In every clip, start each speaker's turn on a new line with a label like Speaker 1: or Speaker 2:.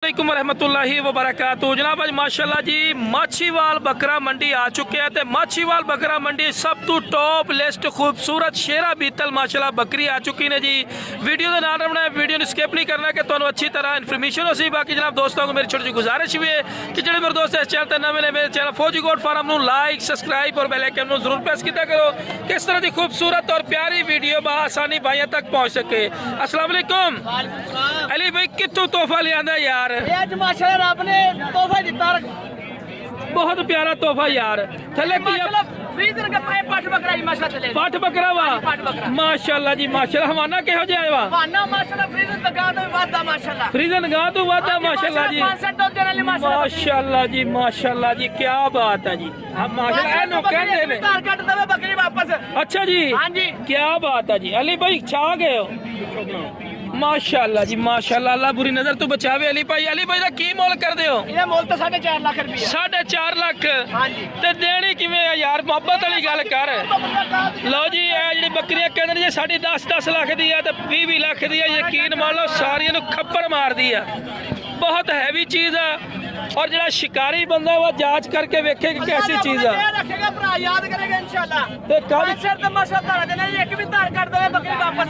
Speaker 1: वालेकुम रहमतुल्लाहि व बरकातहू। जनाब अज माशाअल्लाह जी माछीवाल बकरा मंडी आ चुके हैं। माछीवाल बकरा मंडी सब तो टॉप लिस्ट खूबसूरत शेरा बीतल माशाअल्लाह बकरी आ चुकी ने जी। वीडियो का नाम रखना है, वीडियो स्किप नहीं करना कि तुहानू अच्छी तरह इन्फॉर्मेशन हो सी। बाकी जनाब दोस्तों को मेरी छोटी सी गुजारिश भी है कि जो मेरे दोस्त इस चैनल पर नवे ने मेरे चैनल फौजी गोट फार्म को लाइक सब्सक्राइब और बेल आइकन को जरूर प्रेस किया करो कि इस तरह की खूबसूरत और प्यारी वीडियो बआसानी भाइयों तक पहुँच सके। अस्सलाम वालेकुम अली भाई, कितों तोहफा लिया यार?
Speaker 2: माशाअल्लाह रब ने तोहफा दिता,
Speaker 1: बहुत प्यारा तोहफा यार। थले
Speaker 2: फ्रीजर का पाए पाठ बकरा ही माशाअल्लाह चले।
Speaker 1: पाठ बकरा वा माशाअल्लाह जी माशाअल्लाह। हवाना किहो जिहा वा?
Speaker 2: हवाना माशाअल्लाह फ्रीजर तक गा तो वादा माशाअल्लाह।
Speaker 1: फ्रीजर गा तो वादा माशाअल्लाह जी। माशाअल्लाह जी माशाअल्लाह जी, क्या बात है जी। हम माशाअल्लाह एनो कहंदे ने
Speaker 2: तार कट दवे बकरी वापस।
Speaker 1: अच्छा जी,
Speaker 2: हां जी,
Speaker 1: क्या बात है जी। अली भाई छा गए हो माशाअल्लाह जी माशाअल्लाह। अल्लाह बुरी नजर तो बचावे। अली भाई दा की मोल कर दे हो?
Speaker 2: ये मोल तो 4.5 लाख रुपए।
Speaker 1: 4.5 लाख?
Speaker 2: हां जी।
Speaker 1: ते देनी किवें है यार? मोहब्बत वाली गल कर। लो जी ये जी बकरियां कहंदे ने जी साडी 10 लाख दी है ते 20 लाख दी है। यकीन मान लो सारियां नु खप्पर मार दी है। बहुत हैवी चीज है और जरा शिकारी बंदा वो जांच करके वेखे कि कैसी चीज है।
Speaker 2: रखेगा भरा, याद करेगा इंशाल्लाह।
Speaker 1: ते कल
Speaker 2: सर तो माशाअल्लाह देना एक भी तार कट दवे बकरी वापस।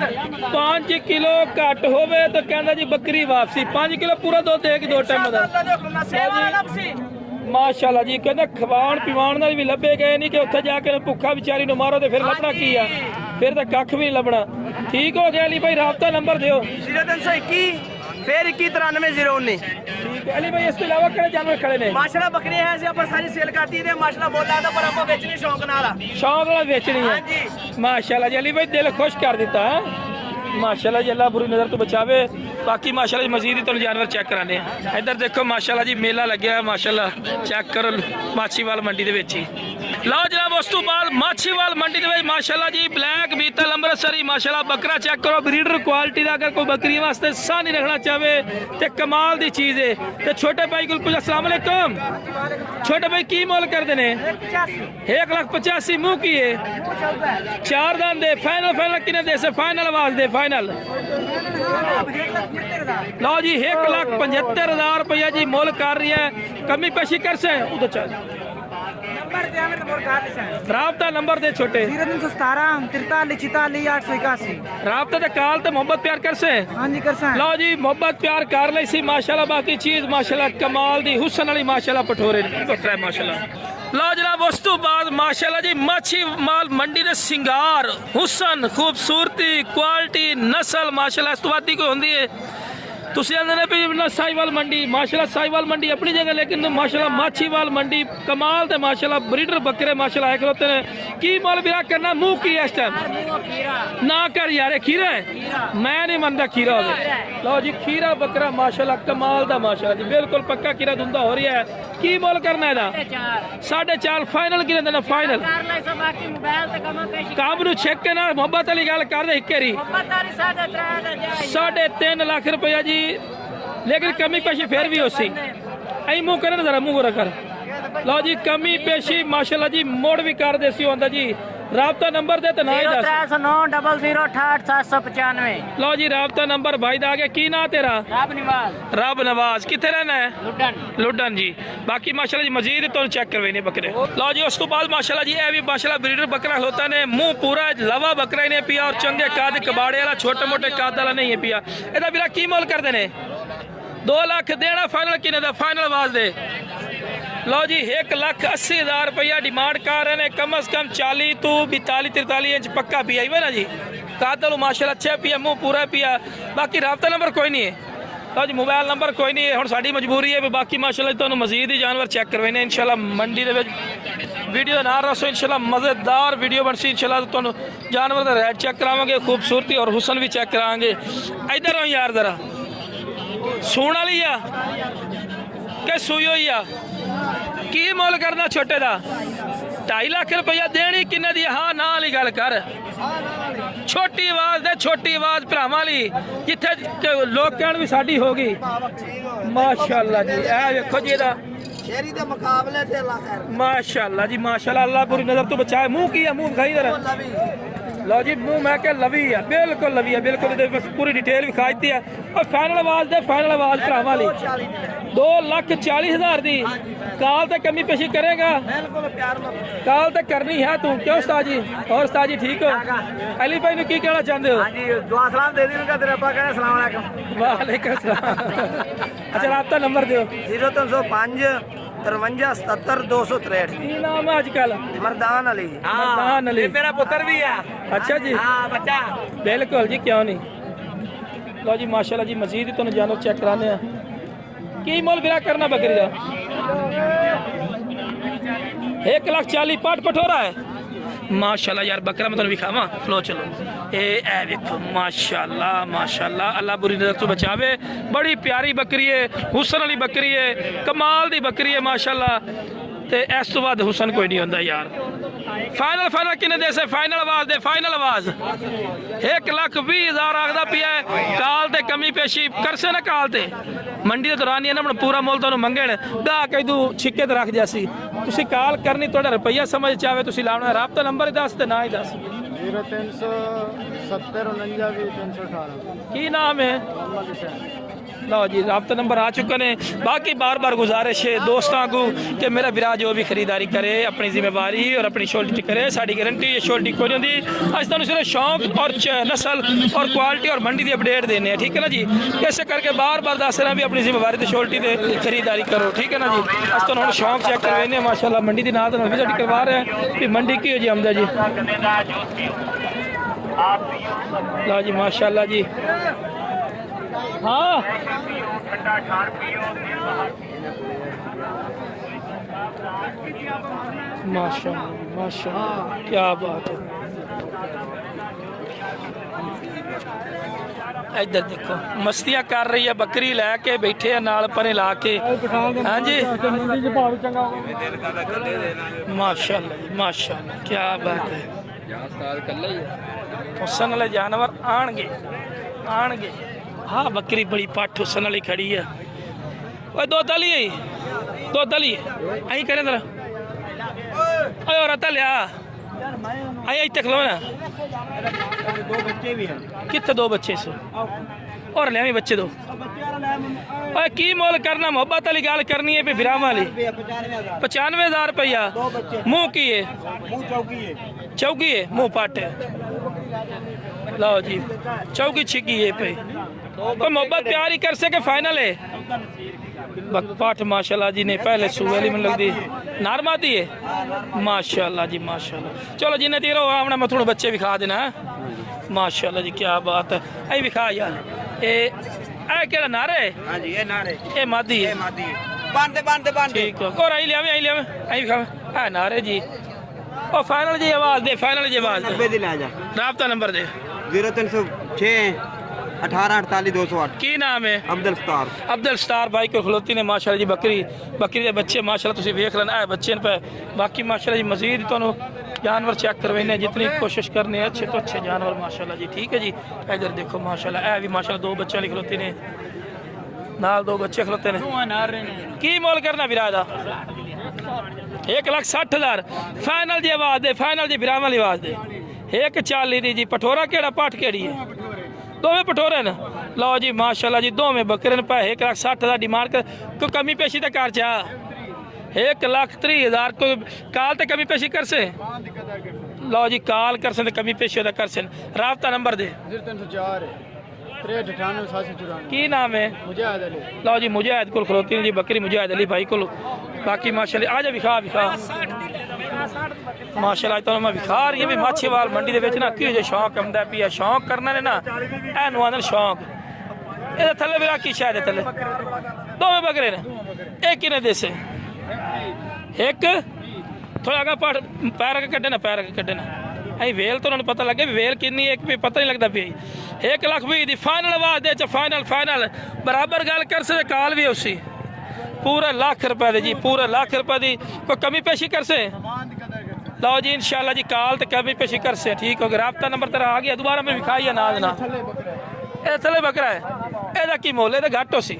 Speaker 1: 5 किलो घट होवे तो कहंदा जी बकरी वापसी। 5 किलो पूरा दूध देगी 2 टाइम दा माशाअल्लाह जी। कहंदा खवाण पिवाण नाल भी लभे गए नहीं कि उत्थे जाके भुखा बेचारी नु मारो ते फिर लभना की है? फिर तो कख भी नहीं लभना। ठीक हो गया अली भाई, राबता नंबर दियो।
Speaker 2: 0321 फिर 2193
Speaker 1: ठीक है अली भाई। इसके अलावा किहड़े जानवर खड़े ने?
Speaker 2: माशाअल्लाह बकरी है ऐसे अपन सारी सेल करती है माशाअल्लाह। बोला था पर अपन बेचनी शौक नाल।
Speaker 1: शौक नाल बेचनी है?
Speaker 2: हां जी
Speaker 1: माशाअल्लाह जी। अली भाई दिल खुश कर दिता है माशाअल्लाह जी। अल्लाह बुरी नजर तो बचावे। बाकी माशाअल्लाह जी मजीद ही तुम जानवर चेक कराने हैं। इधर देखो माशाअल्लाह जी मेला लग्या है माशाअल्लाह। चेक करो माछीवाल मंडी दे विच ही। लो जनाब उस तो बाद माछीवाल मंडी दे विच माशाअल्लाह जी ब्लैक बीतल अमृतसरी माशाअल्लाह बकरा चेक करो। ब्रीडर क्वालिटी का अगर कोई बकरी वास्ते सा नहीं रखना चाहे तो कमाल दी चीज़ है। तो छोटे भाई को अस्सलाम वालेकुम। छोटे भाई की मोल कर देने? 1,85,000 मुँह की है 4 दान दे। फाइनल किने दे से? फाइनल आवाज दे फाइनल। लो जी 1,75,000 रुपया जी मोल कर रही है। कमी पेशी कर से उधर चल राबता नंबर दे छोटे
Speaker 2: 0317 43 44 881।
Speaker 1: राबता दे काल ते मोहब्बत प्यार कर से।
Speaker 2: हां जी कर से।
Speaker 1: लो जी मोहब्बत प्यार कर ले सी माशाल्लाह। बाकी चीज माशाल्लाह कमाल दी हुसन वाली माशाल्लाह पठोरे बकरा है माशाल्लाह। लो जनाब उस तो बाद माशाल्लाह जी माछी माल मंडी दे सिंगार हुसन खूबसूरती क्वालिटी नस्ल माशाल्लाह इस तो वादी कोई होंदी है। तुसी आंदे ने भी साहिवाल मंडी माशाल्लाह। साहिवाल मंडी अपनी जगह लेकिन माशाल्लाह माछीवाल मंडी कमाल ते माशाल्लाह ब्रीडर बकरे माशाल्लाह आए खलोते ने। की मोल बिरा करना? मुंह की है इस टाइम ना कर यार। खीरा है? मैं नहीं मनता खीरा हो। लो जी खीरा बकरा माशाल्लाह कमाल दा माशाल्लाह जी बिल्कुल पक्का खीरा धुंदा हो रही है। की मोल करना है? 4.5 फाइनल किने देना? फाइनल काम नु चेक के ना मोहब्बत वाली गल कर दे। हिकेरी 3.5 लाख रुपया जी। लेकिन कमी पेशी फिर भी उसी आई मुँह करे ना जरा मुँह गोरा कर। लो जी कमी पेशी माशाल्लाह जी मोड़ भी कर देसी होंदा जी। राबता नंबर दे तो ना ही दस।
Speaker 2: 0309
Speaker 1: लो जी राबता नंबर भाई दा गया। की ना तेरा? रब नवाज। किथे रहना है? लुडन जी। बाकी माशाल्लाह जी मजीद तो चेक करवेने बकरे। लो जी उस तो बाद माशाल्लाह जी ये भी माशाल्लाह ब्रीडर बकरा होता ने। मुंह पूरा लवा बकरा ही नहीं पिया और चंगे काद कबाड़े वाला छोटे मोटे काद वाला नहीं है पिया। एदा बिरा की मोल कर देने? 2 लाख देना। फाइनल किने दा? फाइनल आवाज दे। लो जी 1,80,000 रुपया डिमांड कर रहे हैं। कम से कम 40 तो 42-43 इंच पक्का पिया ही ना जी। कादल माशाल्लाह अच्छा पिया मुँह पूरा पिया। बाकी राबता नंबर कोई नहीं है। लो जी मोबाइल नंबर कोई नहीं है। हुण साडी मजबूरी है बाकी माशाल्लाह तुहानूं मजीद ही जानवर चेक करवाने इंशाल्लाह मंडी दे विच। वीडियो ना रसो इंशाल्लाह मज़ेदार वीडियो बनसी इंशाल्लाह। तुहानूं जानवर दा रेट चेक करावांगे खूबसूरती और हुसन भी चेक करांगे। इधर आओ यार जरा सूण वाली आ कि सूई हुई आ? की मोल करना छोटे दा? 2.5 लाख रुपया देनी किन्ने दी? हाँ ना वाली गल कर। छोटी आवाज दे छोटी आवाज भरावां ली जिथे लोग कहण भी साडी हो गई माशाल्लाह जी। ए देखो जी दा
Speaker 2: शेरी दे मुकाबले ते अल्लाह खैर।
Speaker 1: माशाल्लाह जी माशाल्लाह। अल्लाह बुरी नजर तो बचाए। मुंह की है? मुंह खाई जरा ਲਓ ਜੀ ਮੂੰਹ ਮੈਂ ਕਿ ਲਵੀ ਆ, ਬਿਲਕੁਲ ਲਵੀ ਆ, ਬਿਲਕੁਲ ਇਹਦੇ ਵਿੱਚ ਪੂਰੀ ਡਿਟੇਲ ਵਿਖਾ ਦਿੱਤੀ ਆ। ਔਰ ਫਾਈਨਲ ਆਵਾਜ਼ ਦੇ ਫਾਈਨਲ ਆਵਾਜ਼ ਭਰਾਵਾਂ ਲਈ 2,40,000 ਦੀ। ਕਾਲ ਤੇ ਕਮੀ ਪੇਸ਼ੀ ਕਰੇਗਾ,
Speaker 2: बिल्कुल प्यार में।
Speaker 1: ਕਾਲ ਤੇ ਕਰਨੀ ਹੈ ਤੂੰ ਕਿਉਂ ਉਸਤਾਦ ਜੀ? ਹੋਰ ਉਸਤਾਦ ਜੀ ਠੀਕ ਹੋ? ਅਲੀ ਭਾਈ ਨੂੰ ਕੀ ਕਹਿਣਾ ਚਾਹੁੰਦੇ ਹੋ?
Speaker 2: हाँ जी दुआ सलाम दे दी तेरे अब्बा कहने सलाम अलैकुम।
Speaker 1: ਵਾਲੇकुम ਸਲਾਮ। ਅੱਛਾ ਰਾਬਤਾ ਨੰਬਰ ਦਿਓ।
Speaker 2: 0305 53 77 263 जी।
Speaker 1: ਕੀ ਨਾਮ ਹੈ ਅੱਜ ਕੱਲ?
Speaker 2: मरदान अली।
Speaker 1: मरदान अली।
Speaker 2: ये मेरा पुत्र भी है।
Speaker 1: ਅੱਛਾ ਜੀ
Speaker 2: हाँ बच्चा।
Speaker 1: ਬਿਲਕੁਲ ਜੀ ਕਿਉਂ ਨਹੀਂ। ਲਓ ਜੀ ਮਾਸ਼ਾਅੱਲਾ ਜੀ ਮਜ਼ੀਦ ਤੁਹਾਨੂੰ ਜਾਨਵਰ ਚੈੱਕ ਕਰਾਣੇ ਆ। ਕੀ ਮੁੱਲ ਵੀਰਾ ਕਰਨਾ ਬੱਕਰੀ ਦਾ? 1,40,000 ਪਾਟ ਪਠੋਰਾ ਹੈ ਮਾਸ਼ਾਅੱਲਾ ਯਾਰ ਬੱਕਰਾ ਮੈਂ ਤੁਹਾਨੂੰ ਵਿਖਾਵਾਂ। ਲੋ ਚਲੋ ਇਹ ਵੇਖੋ ਮਾਸ਼ਾਅੱਲਾ ਮਾਸ਼ਾਅੱਲਾ ਅੱਲਾ ਬੁਰੀ ਨਜ਼ਰ ਤੋਂ ਬਚਾਵੇ। ਬੜੀ ਪਿਆਰੀ ਬੱਕਰੀ ਹੈ, ਹੁਸਨ ਵਾਲੀ ਬੱਕਰੀ ਹੈ, ਕਮਾਲ ਦੀ ਬੱਕਰੀ ਹੈ ਮਾਸ਼ਾਅੱਲਾ। ਤੇ ਇਸ ਤੋਂ ਬਾਅਦ ਹੁਸਨ ਕੋਈ ਨਹੀਂ ਹੁੰਦਾ ਯਾਰ। ਫਾਈਨਲ ਫਾਈਨਲ ਕਿੰਨੇ ਦੇ ਸੇ? ਫਾਈਨਲ ਆਵਾਜ਼ ਦੇ ਫਾਈਨਲ ਆਵਾਜ਼ 1,20,000 ਆਖਦਾ ਪਿਆ ਹੈ। ਕਾਲ ਤੇ ਕਮੀ ਪੇਸ਼ੀ ਕਰਸੇ ਨਾ ਕਾਲ ਤੇ ਮੰਡੀ ਦੇ ਦੌਰਾਨ ਹੀ ਇਹਨਾਂ ਪੂਰਾ ਮੁੱਲ ਤੁਹਾਨੂੰ ਮੰਗਣ ਦਾ ਕੈਦੂ ਛਿੱਕੇ ਤੇ ਰੱਖ ਜਾਸੀ। ਤੁਸੀਂ ਕਾਲ ਕਰਨੀ, ਤੁਹਾਡਾ ਰੁਪਈਆ ਸਮਝ ਚਾਵੇ ਤੁਸੀਂ ਲਾਉਣਾ। ਰਾਬਤਾ ਨੰਬਰ ਹੀ ਦੱਸ ਤੇ ਨਾ ਹੀ ਦੱਸ।
Speaker 3: 0370 49 318।
Speaker 1: ਕੀ ਨਾਮ ਹੈ? लो जी रब्ता नंबर आ चुके हैं। बाकी बार बार गुजारिश है दोस्तों को कि मेरा बिरा जो भी खरीदारी करे अपनी जिम्मेवारी और अपनी शोल्टी करे। साड़ी गारंटी ये शोल्टी कोई नहीं होती। अस तुहानू सिर्फ शौक और नस्ल और क्वालिटी और मंडी की अपडेट देने हैं, ठीक है ना जी। इस करके बार बार दस रहे भी अपनी जिम्मेवारी से शोल्टी से खरीदारी करो, ठीक है ना जी। अस तुहानू शौक चेक करवाने माशाल्लाह मंडी की नाल भी साडी करवा रहे हैं कि मंडी की हो जी आमदा जी। लो जी माशाल्लाह जी। हाँ माशाल्लाह माशाल्लाह क्या बात है। इधर देखो मस्तियां कर रही है बकरी लैके बैठे है नाल परे ला के। हाँ जी माशाल्लाह जी माशाल्लाह क्या बात है। हुसन वाले जानवर आणगे आणगे। हाँ बकरी बड़ी पठ हुसन वाली खड़ी है। ओए दो तली दो तली आई करें जरा और रता लिया आई आई तक लो ना।
Speaker 2: दो बच्चे भी हैं।
Speaker 1: कितने दो बच्चे सो और ले बच्चे दो। ओए की मोल करना मोहब्बत वाली गल करनी है बिराम वाली 95,000 रुपया। मुंह की है? चौकी है मुंह पाट है। लो जी चौकी छिकी है पे कोई मोहब्बत प्यार ही कर सके फाइनल है। पाठ माशाल्लाह जी ने पहले सुवेली में लगती नारमा दी है माशाल्लाह जी माशाल्लाह। चलो जिन्हें तीर आमना मैं थोड़े बच्चे विखा देना माशाल्लाह जी क्या बात है। आई विखा यार ये केड़ा नारे?
Speaker 2: हाँ जी ये नारे
Speaker 1: ये मादी है।
Speaker 2: बांधे बांधे बांधे ठीक
Speaker 1: है। और आई लिया आई विखा है नारे जी। और फाइनल जी आवाज दे फाइनल जी आवाज दे राब्ता नंबर दे
Speaker 2: 0306 18 48 208।
Speaker 1: की नाम है?
Speaker 2: अब्दुल
Speaker 1: स्टार भाई को खलोती ने माशाल्लाह जी बकरी के बच्चे माशाल्लाह तुसी वेख लेना है बच्चे पे। बाकी माशाल्लाह जी मजीद तुहानू जानवर चेक करवाने जितनी कोशिश करने अच्छे तो अच्छे जानवर माशाल्लाह जी, ठीक है जी। इधर देखो माशाल्लाह ए भी माशाल्लाह दो बच्चे वाली खलोती ने नाल दो बच्चे खलोते ने। की मोल करना विरा दा? 1,60,000 फाइनल जी आवाज दे फाइनल जी बिराम वाली आवाज दे 1,40,000 दी जी। पठोरा केड़ा पाठ केड़ी है? दोवें पठोरे न। लो जी माशाल्लाह जी दोवें बकरे न पे 1,60,000 डिमांड कर कोई कमी पेशी तो कर चा 1,30,000 को काल तो कमी पेशी कर से। लो जी काल कर से कमी पेशी तो कर से। राब्ता नंबर दे
Speaker 3: 0304
Speaker 1: की नाम है?
Speaker 3: मुजाहिद अली।
Speaker 1: लो जी मुजाहिद को खलोती जी बकरी मुजाहिद अली भाई को। बाकी माशाल्लाह आ जा विखा विखा माशाल्लाह तो मैं विखा रही है भी माछीवाल मंडी दे विच ना की जो शौक आंदा पिया शौक करना ने ना एनू आंदे शौक। ए थल्ले विरा की शायद थल्ले दोवें बकरे ने एक किने देसे एक थोड़ा आगे पैर के कड्डे ना पैर के कड्डे ना आई वेल तो उन्होंने पता लगे वेल किन्नी एक भी पता नहीं लगता पी 1,20,000 दी फाइनल आवाज दे फाइनल फाइनल बराबर गल कर से काल भी उसी पूरा ₹1,00,000 दे जी पूरा ₹1,00,000 दी कोई कमी पेशी कर से। लो जी इंशाल्लाह जी काल तो कमी पेशी कर से ठीक हो गया। राब्ता नंबर तेरा आ गया दोबारा मैं विखाई ना देना ए थले बकरा है एदा की मोल ए घट हो सी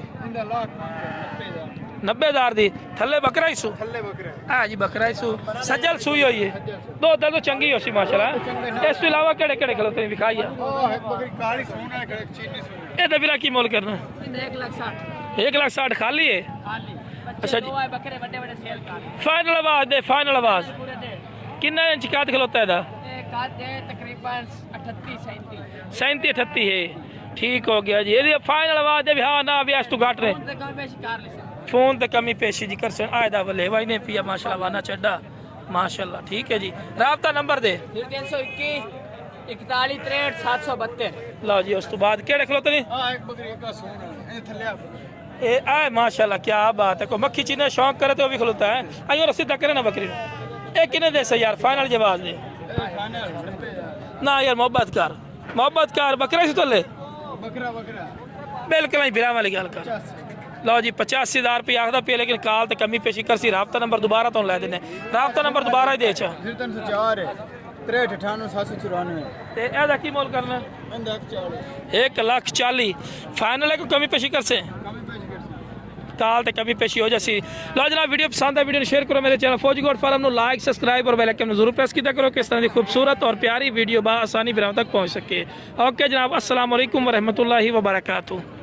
Speaker 1: 90,000 ਦੀ ਥੱਲੇ ਬੱਕਰਾ ਹੀ ਸੂ
Speaker 3: थल्ले बकरे
Speaker 1: ਆ ਜੀ ਬੱਕਰਾ ਹੀ ਸੂ ਸੱਜਲ ਸੂਈ ਹੋਈ ਹੈ ਦੋ ਤਾਂ ਚੰਗੀ ਹੋ ਸੀ ਮਾਸ਼ਾਅੱਲਾ ਇਸ ਤੋਂ ਇਲਾਵਾ ਕਿਹੜੇ ਕਿਹੜੇ ਖਲੋਤੇ ਨੇ ਵਿਖਾਈ ਆ
Speaker 3: ओ एक बकरी काली सोना है एक चीनी सोना
Speaker 1: ਇਹਦਾ ਵੀਰਾ ਕੀ ਮੁੱਲ ਕਰਨਾ
Speaker 2: 1,60,000
Speaker 1: 1,60,000 ਖਾਲੀ ਹੈ
Speaker 2: खाली
Speaker 1: अच्छा जी।
Speaker 2: बकरे बड़े बड़े सेल का
Speaker 1: ਫਾਈਨਲ ਆਵਾਜ਼ ਦੇ ਫਾਈਨਲ ਆਵਾਜ਼
Speaker 2: पूरे दे
Speaker 1: ਕਿੰਨਾ ਇੰਚ ਕਾਦ ਖਲੋਤਾ ਇਹਦਾ
Speaker 2: काट दे तकरीबन 38 37
Speaker 1: 37 38 ਹੈ ਠੀਕ ਹੋ ਗਿਆ ਜੀ ਇਹਦੀ ਫਾਈਨਲ ਆਵਾਜ਼ ਦੇ ਵੀ ਹਾਂ ਨਾ ਵੀ ਇਸ ਤੋਂ ਘੱਟ ਨੇ
Speaker 2: ਤੇ ਕਮ ਬੇਸ਼ ਕਰ ਲੈ
Speaker 1: ਫੋਨ ਤੇ ਕਮੀ ਪੇਸ਼ੀ ਜੀ ਕਰ ਸਨ ਆਇਦਾ ਵਲੇ ਵਾਈ ਨੇ ਪੀਆ ਮਾਸ਼ਾਅੱਲਾ ਵਾਨਾ ਚੱਡਾ ਮਾਸ਼ਾਅੱਲਾ ਠੀਕ ਹੈ ਜੀ ਰਾਬਤਾ ਨੰਬਰ ਦੇ
Speaker 2: 321 41 63 772
Speaker 1: ਲਓ ਜੀ ਉਸ ਤੋਂ ਬਾਅਦ ਕਿਹੜੇ ਖਲੋਤੇ ਨੇ
Speaker 3: हां एक बकरी का सोना है थल्ले
Speaker 1: ਇਹ ਆਏ ਮਾਸ਼ਾਅੱਲਾ ਕੀ ਬਾਤ ਹੈ ਕੋ ਮੱਖੀ ਚੀਨੇ ਸ਼ੌਂਕ करे तो वो भी खलोता है आइयो रस्सी तक करे ना बकरी ए किने दे से यार फाइनल जवाब दे ना यार मोहब्बत कर बकरा से तो ले
Speaker 3: बकरा बकरा
Speaker 1: बिल्कुल नहीं बिरा वाली गल कर ਲਓ ਜੀ 85,000 ਰੁਪਏ ਆਖਦਾ ਪਿਆ ਲੇਕਿਨ ਕਾਲ ਤੇ ਕਮੀ ਪੇਸ਼ੀ ਕਰਸੀ ਰਾਬਤਾ ਨੰਬਰ ਦੁਬਾਰਾ ਤੋਂ ਲੈ ਦਿੰਦੇ ਰਾਬਤਾ ਨੰਬਰ ਦੁਬਾਰਾ ਹੀ ਦੇ ਚ
Speaker 3: फिर 304 है 63 794
Speaker 1: ਤੇ ਇਹਦਾ ਕੀ ਮੁੱਲ ਕਰਨਾ
Speaker 3: अंदर 40
Speaker 1: 1,40,000 ਫਾਈਨਲ ਹੈ ਕੋਈ ਕਮੀ ਪੇਸ਼ੀ ਕਰਸੇ
Speaker 3: कमी पेश कर
Speaker 1: ਕਾਲ ਤੇ ਕਮੀ ਪੇਸ਼ੀ ਹੋ ਜਾਸੀ ਲਓ ਜਨਾਬ ਵੀਡੀਓ ਪਸੰਦ ਆ ਵੀਡੀਓ ਨੂੰ ਸ਼ੇਅਰ ਕਰੋ ਮੇਰੇ ਚੈਨਲ ਫੌਜੀ ਗੋਡ ਫਾਰਮ ਨੂੰ ਲਾਈਕ ਸਬਸਕ੍ਰਾਈਬ ਔਰ ਬੈਲ ਆਈਕਨ ਨੂੰ ਜ਼ਰੂਰ ਪ੍ਰੈਸ ਕੀਤਾ ਕਰੋ ਕਿ ਇਸ ਤਰ੍ਹਾਂ ਦੀ ਖੂਬਸੂਰਤ ਔਰ ਪਿਆਰੀ ਵੀਡੀਓ ਬਾ ਆਸਾਨੀ ਵੀਰਾਂ ਤੱਕ ਪਹੁੰਚ ਸਕੇ ਓਕੇ ਜਨਾਬ अस्सलाम वालेकुम व रहमतुल्लाहि व बरकातहू